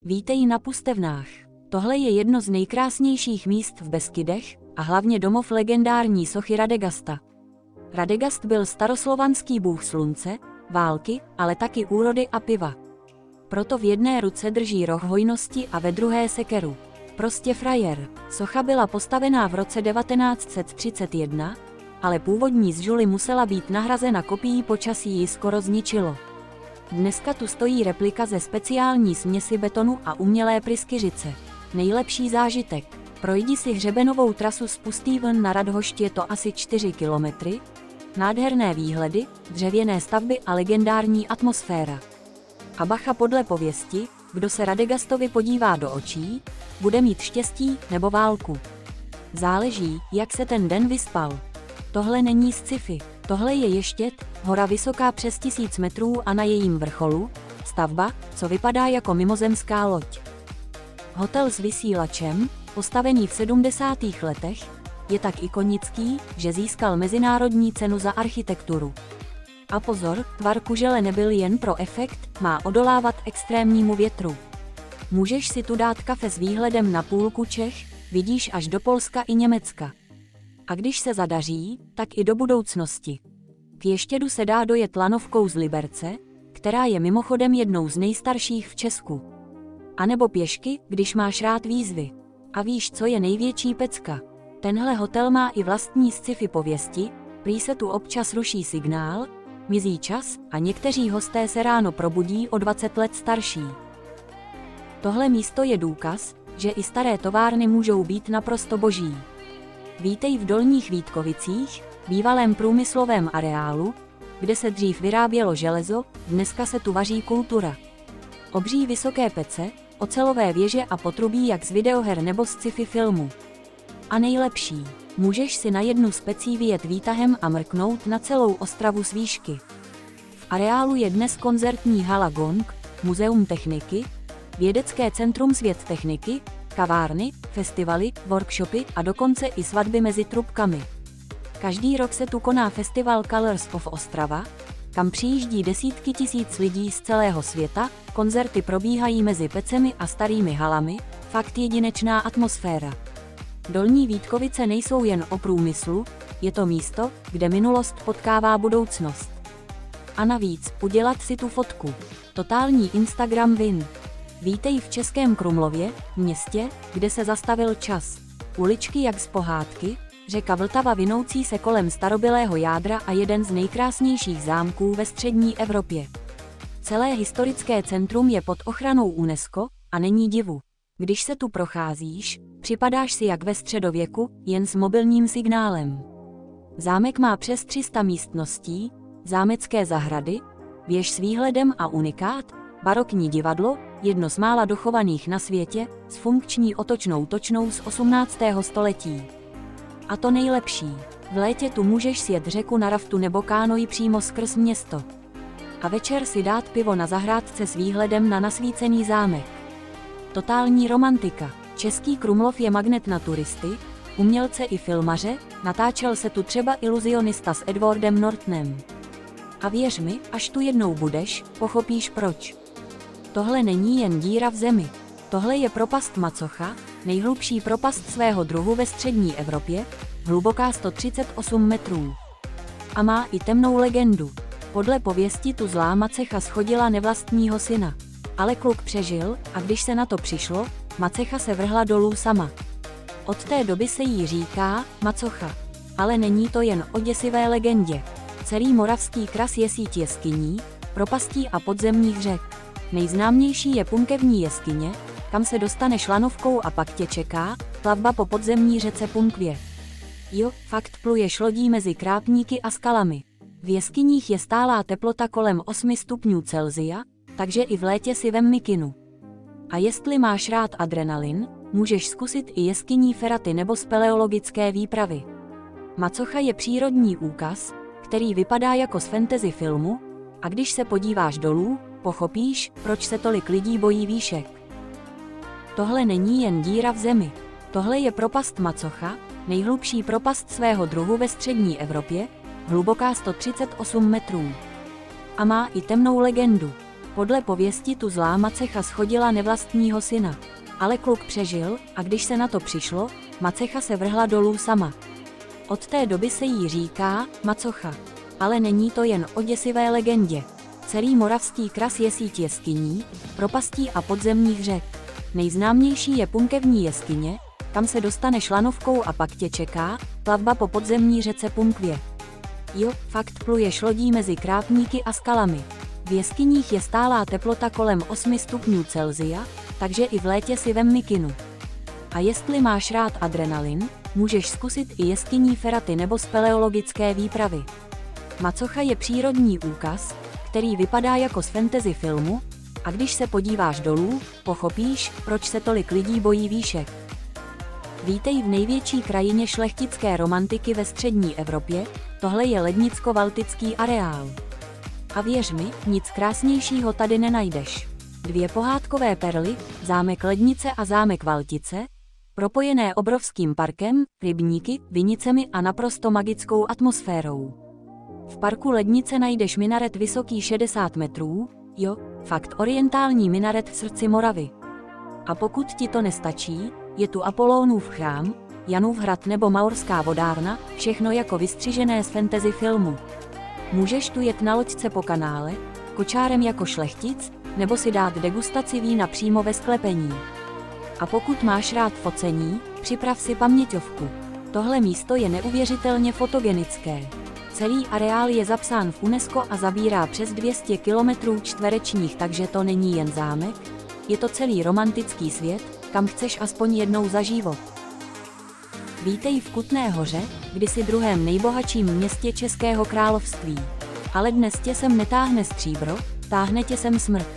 Vítej na Pustevnách. Tohle je jedno z nejkrásnějších míst v Beskydech a hlavně domov legendární sochy Radegasta. Radegast byl staroslovanský bůh slunce, války, ale taky úrody a piva. Proto v jedné ruce drží roh hojnosti a ve druhé sekeru. Prostě frajer. Socha byla postavená v roce 1931, ale původní z žuly musela být nahrazena kopií, počasí ji skoro zničilo. Dneska tu stojí replika ze speciální směsi betonu a umělé pryskyřice. Nejlepší zážitek. Projdi si hřebenovou trasu z Pustývn na Radhošť, je to asi 4 kilometry. Nádherné výhledy, dřevěné stavby a legendární atmosféra. A bacha, podle pověsti, kdo se Radegastovi podívá do očí, bude mít štěstí nebo válku. Záleží, jak se ten den vyspal. Tohle není sci-fi, tohle je Ještěd, hora vysoká přes 1000 metrů a na jejím vrcholu stavba, co vypadá jako mimozemská loď. Hotel s vysílačem, postavený v 70. letech, je tak ikonický, že získal mezinárodní cenu za architekturu. A pozor, tvar kužele nebyl jen pro efekt, má odolávat extrémnímu větru. Můžeš si tu dát kafe s výhledem na půlku Čech, vidíš až do Polska i Německa. A když se zadaří, tak i do budoucnosti. K Ještědu se dá dojet lanovkou z Liberce, která je mimochodem jednou z nejstarších v Česku. A nebo pěšky, když máš rád výzvy. A víš, co je největší pecka? Tenhle hotel má i vlastní sci-fi pověsti, prý se tu občas ruší signál, mizí čas a někteří hosté se ráno probudí o 20 let starší. Tohle místo je důkaz, že i staré továrny můžou být naprosto boží. Vítej v Dolních Vítkovicích, bývalém průmyslovém areálu, kde se dřív vyrábělo železo, dneska se tu vaří kultura. Obří vysoké pece, ocelové věže a potrubí jak z videoher nebo z sci-fi filmu. A nejlepší, můžeš si na jednu z pecí vyjet výtahem a mrknout na celou Ostravu z výšky. V areálu je dnes koncertní hala Gong, muzeum techniky, vědecké centrum Svět techniky, kavárny, festivaly, workshopy a dokonce i svatby mezi trubkami. Každý rok se tu koná festival Colors of Ostrava, kam přijíždí desítky tisíc lidí z celého světa, koncerty probíhají mezi pecemi a starými halami, fakt jedinečná atmosféra. Dolní Vítkovice nejsou jen o průmyslu, je to místo, kde minulost potkává budoucnost. A navíc, udělat si tu fotku. Totální Instagram win. Vítej v Českém Krumlově, městě, kde se zastavil čas. Uličky jak z pohádky, řeka Vltava vinoucí se kolem starobylého jádra a jeden z nejkrásnějších zámků ve střední Evropě. Celé historické centrum je pod ochranou UNESCO a není divu. Když se tu procházíš, připadáš si jak ve středověku, jen s mobilním signálem. Zámek má přes 300 místností, zámecké zahrady, věž s výhledem a unikát, barokní divadlo, jedno z mála dochovaných na světě, s funkční otočnou točnou z 18. století. A to nejlepší, v létě tu můžeš sjet řeku na raftu nebo kánoji přímo skrz město. A večer si dát pivo na zahrádce s výhledem na nasvícený zámek. Totální romantika. Český Krumlov je magnet na turisty, umělce i filmaře, natáčel se tu třeba iluzionista s Edwardem Nortonem. A věř mi, až tu jednou budeš, pochopíš proč. Tohle není jen díra v zemi. Tohle je propast Macocha, nejhlubší propast svého druhu ve střední Evropě, hluboká 138 metrů. A má i temnou legendu. Podle pověsti tu zlá Macecha schodila nevlastního syna. Ale kluk přežil a když se na to přišlo, Macecha se vrhla dolů sama. Od té doby se jí říká Macocha. Ale není to jen o děsivé legendě. Celý moravský kras je síť jeskyní, propastí a podzemních řek. Nejznámější je Punkevní jeskyně, kam se dostaneš lanovkou a pak tě čeká plavba po podzemní řece Punkvě. Jo, fakt pluješ lodí mezi krápníky a skalami. V jeskyních je stálá teplota kolem 8 stupňů Celsia, takže i v létě si vem mikinu. A jestli máš rád adrenalin, můžeš zkusit i jeskyní feraty nebo speleologické výpravy. Macocha je přírodní úkaz, který vypadá jako z fantasy filmu, a když se podíváš dolů, pochopíš, proč se tolik lidí bojí výšek. Tohle není jen díra v zemi. Tohle je propast Macocha, nejhlubší propast svého druhu ve střední Evropě, hluboká 138 metrů. A má i temnou legendu. Podle pověsti tu zlá macecha schodila nevlastního syna. Ale kluk přežil a když se na to přišlo, macecha se vrhla dolů sama. Od té doby se jí říká macocha. Ale není to jen o děsivé legendě. Celý moravský kras je síť jeskyní, propastí a podzemních řek. Nejznámější je Punkevní jeskyně, kam se dostaneš lanovkou a pak tě čeká plavba po podzemní řece Punkvě. Jo, fakt pluješ lodí mezi krápníky a skalami. V jeskyních je stálá teplota kolem 8 stupňů Celsia, takže i v létě si vem mikinu. A jestli máš rád adrenalin, můžeš zkusit i jeskyní Feraty nebo speleologické výpravy. Macocha je přírodní úkaz, který vypadá jako z fantasy filmu, a když se podíváš dolů, pochopíš, proč se tolik lidí bojí výšek. Vítej v největší krajině šlechtické romantiky ve střední Evropě, tohle je lednicko-valtický areál. A věř mi, nic krásnějšího tady nenajdeš. 2 pohádkové perly, zámek Lednice a zámek Valtice, propojené obrovským parkem, rybníky, vinicemi a naprosto magickou atmosférou. V parku Lednice najdeš minaret vysoký 60 metrů, jo, fakt orientální minaret v srdci Moravy. A pokud ti to nestačí, je tu Apollónův chrám, Janův hrad nebo Maurská vodárna, všechno jako vystřižené z fantasy filmu. Můžeš tu jet na loďce po kanále, kočárem jako šlechtic, nebo si dát degustaci vína přímo ve sklepení. A pokud máš rád focení, připrav si paměťovku. Tohle místo je neuvěřitelně fotogenické. Celý areál je zapsán v UNESCO a zabírá přes 200 km², takže to není jen zámek, je to celý romantický svět, kam chceš aspoň jednou za život. Vítej v Kutné Hoře, kdysi druhém nejbohatším městě Českého království. Ale dnes tě sem netáhne stříbro, táhne tě sem smrt.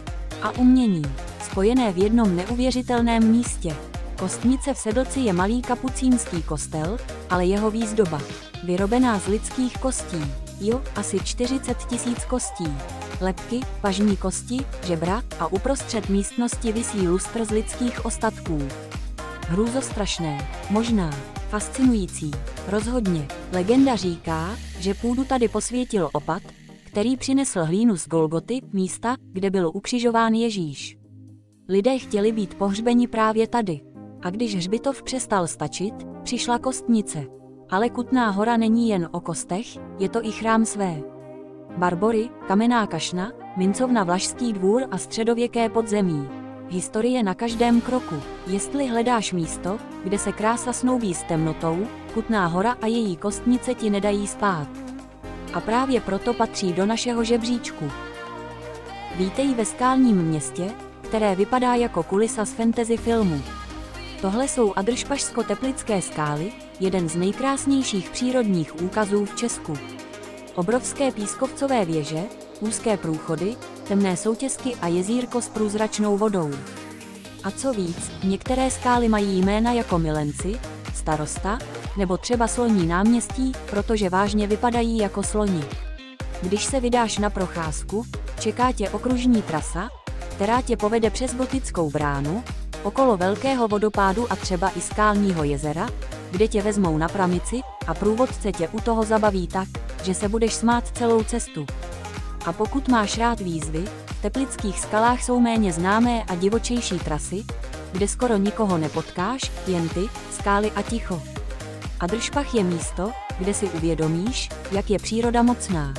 A umění, spojené v jednom neuvěřitelném místě. Kostnice v Sedlci je malý kapucínský kostel, ale jeho výzdoba, vyrobená z lidských kostí, jo, asi 40 000 kostí. Lebky, pažní kosti, žebra a uprostřed místnosti visí lustr z lidských ostatků. Hrůzostrašné, možná, fascinující, rozhodně. Legenda říká, že půdu tady posvětil opat, který přinesl hlínu z Golgoty, místa, kde byl ukřižován Ježíš. Lidé chtěli být pohřbeni právě tady. A když hřbitov přestal stačit, přišla kostnice. Ale Kutná Hora není jen o kostech, je to i chrám své Barbory, kamenná kašna, mincovna Vlašský dvůr a středověké podzemí. Historie na každém kroku. Jestli hledáš místo, kde se krása snoubí s temnotou, Kutná Hora a její kostnice ti nedají spát. A právě proto patří do našeho žebříčku. Vítej ve skalním městě, které vypadá jako kulisa z fantasy filmu. Tohle jsou Adršpašsko-Teplické skály, jeden z nejkrásnějších přírodních úkazů v Česku. Obrovské pískovcové věže, úzké průchody, temné soutěsky a jezírko s průzračnou vodou. A co víc, některé skály mají jména jako Milenci, Starosta, nebo třeba Sloní náměstí, protože vážně vypadají jako sloni. Když se vydáš na procházku, čeká tě okružní trasa, která tě povede přes gotickou bránu, okolo velkého vodopádu a třeba i skalního jezera, kde tě vezmou na pramici a průvodce tě u toho zabaví tak, že se budeš smát celou cestu. A pokud máš rád výzvy, v teplických skalách jsou méně známé a divočejší trasy, kde skoro nikoho nepotkáš, jen ty, skály a ticho. Adršpach je místo, kde si uvědomíš, jak je příroda mocná.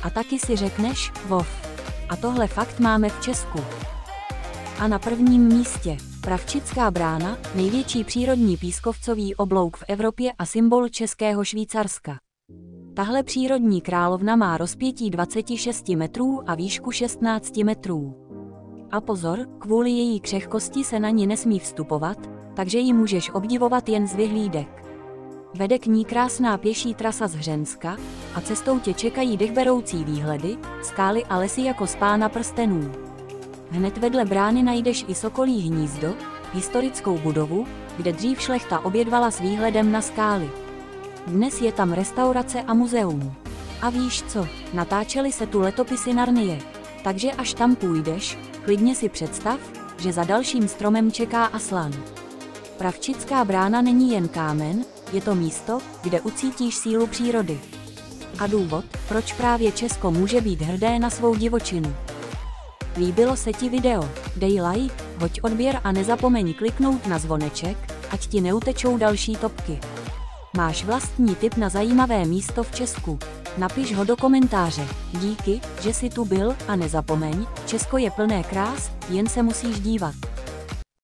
A taky si řekneš, vov. A tohle fakt máme v Česku. A na prvním místě, Pravčická brána, největší přírodní pískovcový oblouk v Evropě a symbol českého Švýcarska. Tahle přírodní královna má rozpětí 26 metrů a výšku 16 metrů. A pozor, kvůli její křehkosti se na ní nesmí vstupovat, takže ji můžeš obdivovat jen z vyhlídek. Vede k ní krásná pěší trasa z Hřenska a cestou tě čekají dechberoucí výhledy, skály a lesy jako z Pána prstenů. Hned vedle brány najdeš i Sokolí hnízdo, historickou budovu, kde dřív šlechta obědvala s výhledem na skály. Dnes je tam restaurace a muzeum. A víš co, natáčely se tu letopisy Narnie. Takže až tam půjdeš, klidně si představ, že za dalším stromem čeká Aslan. Pravčická brána není jen kámen, je to místo, kde ucítíš sílu přírody. A důvod, proč právě Česko může být hrdé na svou divočinu. Líbilo se ti video? Dej like, hoď odběr a nezapomeň kliknout na zvoneček, ať ti neutečou další topky. Máš vlastní tip na zajímavé místo v Česku? Napiš ho do komentáře. Díky, že jsi tu byl a nezapomeň, Česko je plné krás, jen se musíš dívat.